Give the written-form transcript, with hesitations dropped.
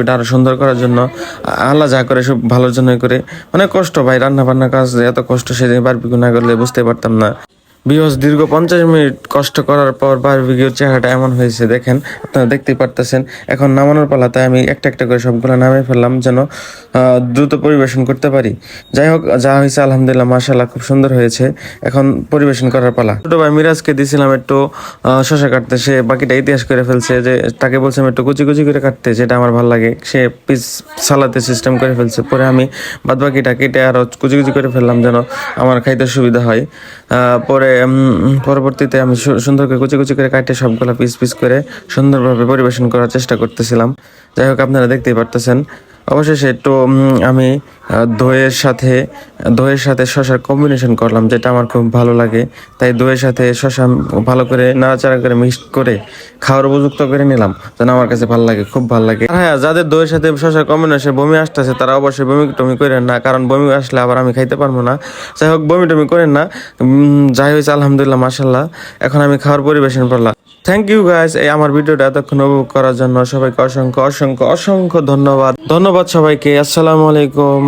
এটা আরো সুন্দর করার জন্য আল্লাহ যা করে সব ভালোর জন্যই করে। অনেক কষ্ট ভাই, রান্না বান্না কাজ এত কষ্ট সেদিন বারবিকিউ না করলে বুঝতে পারতাম না। বিকজ দীর্ঘ 50 মিনিট কষ্ট করার পর বারবিকিউর চেহারাটা এমন হয়েছে দেখেন, আপনারা দেখতেই পারতেছেন। এখন নামানোর পালা, তাই আমি একটা একটা করে সবগুলো নামিয়ে ফেললাম যেন দ্রুত পরিবেশন করতে পারি। যাই হোক, যা হয়েছে আলহামদুলিল্লাহ মাশাআল্লাহ খুব সুন্দর হয়েছে। এখন পরিবেশন করার পালা। ছোট ভাই মিরাজকে দিয়েছিলাম একটু শসা কাটতে, সে বাকিটা ইতিহাস করে ফেলছে। যে তাকে বলছিলাম একটু কুচি কুচি করে কাটতে, যেটা আমার ভালো লাগে, সে পিস সালাতে সিস্টেম করে ফেলছে। পরে আমি বাদ বাকিটা কেটে আরো কুচি কুচি করে ফেললাম যেন আমার খাইতে সুবিধা হয়। পরে পরবর্তীতে আমি সুন্দর করে কুচি কুচি করে কাটে সবগুলো পিস পিস করে সুন্দরভাবে পরিবেশন করার চেষ্টা করতেছিলাম। যাই হোক, আপনারা দেখতেই পারতেছেন। অবশেষে একটু আমি দইয়ের সাথে শসার কম্বিনেশন করলাম, যেটা আমার খুব ভালো লাগে। তাই দইয়ের সাথে শসা ভালো করে নাড়াচাড়া করে মিক্সড করে খাওয়ার উপযুক্ত করে নিলাম, যেন আমার কাছে ভালো লাগে, খুব ভালো লাগে। আর হ্যাঁ, যাদের দইয়ের সাথে শসার কম্বিনেশন বমি আসতেছে তারা অবশ্যই বমি টমি করেন না, কারণ বমি আসলে আবার আমি খাইতে পারবো না। যাই হোক, বমি টমি করেন না। যাই হয়েছে আলহামদুলিল্লাহ মাশাআল্লাহ। এখন আমি খাওয়ার পরিবেশন করলাম। থ্যাংক ইউ গাইস, এই আমার ভিডিওটা এতক্ষণ উপভোগ করার জন্য সবাইকে অসংখ্য অসংখ্য অসংখ্য ধন্যবাদ। ধন্যবাদ সবাইকে। আসসালামু আলাইকুম।